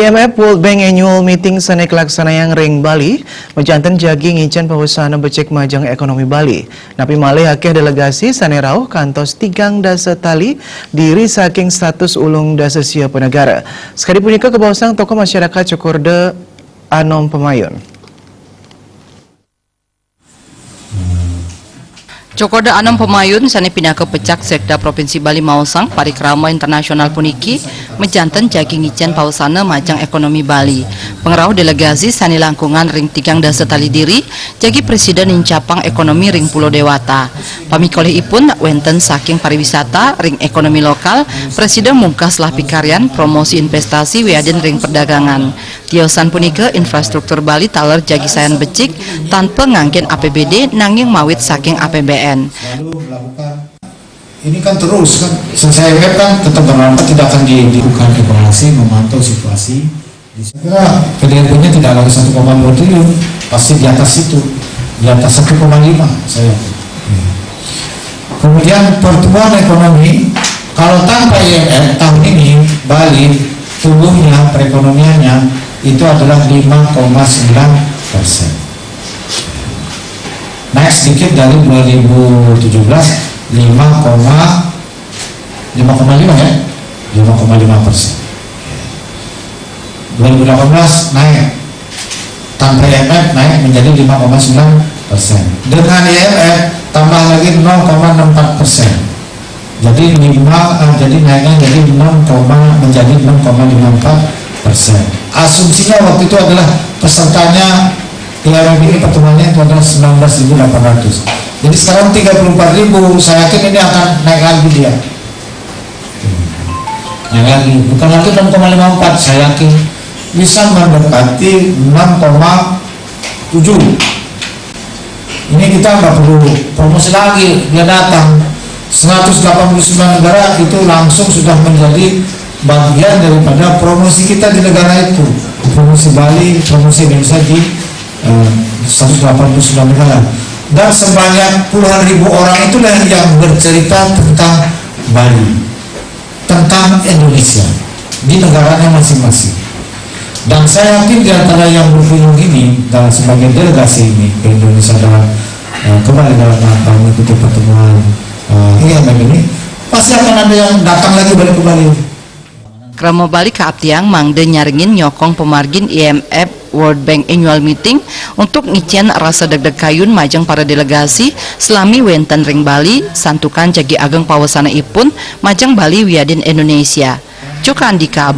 IMF World Bank Annual Meeting sanek laksana yang ring Bali, menjantan jagi ngican pawasana becek majang ekonomi Bali. Napi malih akeh delegasi sanerau kantos tigang dasa tali diri saking status ulung dasa sia penegara. Sekali punika kebawasang tokoh masyarakat Cokorde Anom Pemayun. Cokorde Anom Pemayun sani pindah ke pecak Sekda Provinsi Bali Mausang Parikrama Internasional puniki menjantan jagi ngican pawasana majang ekonomi Bali. Pengerau delegasi sani langkungan ring tigang dasa tali diri jagi Presiden Incapang Ekonomi ring Pulau Dewata. Pamikolih ipun wenten saking pariwisata ring ekonomi lokal, Presiden mungkas lah pikarian promosi investasi wiadin ring perdagangan. Tiosan punika infrastruktur Bali taler jagi sayan becik tanpa nganggen APBD nanging mawit saking APBN. Lalu melakukan ini kan terus kan selesai web kan tetap berlambat, tidak akan dilakukan evaluasi memantau situasi. Saya PDRB-nya tidak lagi 1,2 triliun, pasti di atas itu, di atas 1,5 saya. Kemudian pertumbuhan ekonomi kalau tanpa IMF tahun ini Bali tumbuhnya perekonomiannya itu adalah 5,9%. Naik sedikit dari 2017 5,5 ya, 5,5%. 2018 naik tanpa IMF naik menjadi 5,9%. Dengan IMF tambah lagi 0,64%. Jadi jadi naiknya jadi menjadi 6,54%. Asumsinya waktu itu adalah pesertanya IMF ini pertumbuhannya itu adalah 19.800. Jadi sekarang 34.000. Saya yakin ini akan naik lagi dia. Naik lagi, bukan lagi 6,54. Saya yakin bisa mendekati 6,7. Ini kita nggak perlu promosi lagi, dia datang 189 negara itu langsung sudah menjadi bagian daripada promosi kita di negara itu, promosi Bali, promosi Indonesia di 189 negara, dan sebanyak puluhan ribu orang itulah yang bercerita tentang Bali, tentang Indonesia di negaranya masing-masing. Dan saya yakin di antara yang berkunjung ini dalam sebagai delegasi ini ke Indonesia dalam kembali dalam rangka mengikuti pertemuan IMF ini, pasti akan ada yang datang lagi balik ke Bali. Krama Bali ke Aptiang mangde nyaringin nyokong pemargin IMF World Bank Annual Meeting untuk ngician rasa deg-deg kayun majang para delegasi selami wenten ring Bali santukan jagi ageng pawasana ipun majang Bali wiadin Indonesia. Cuk Andika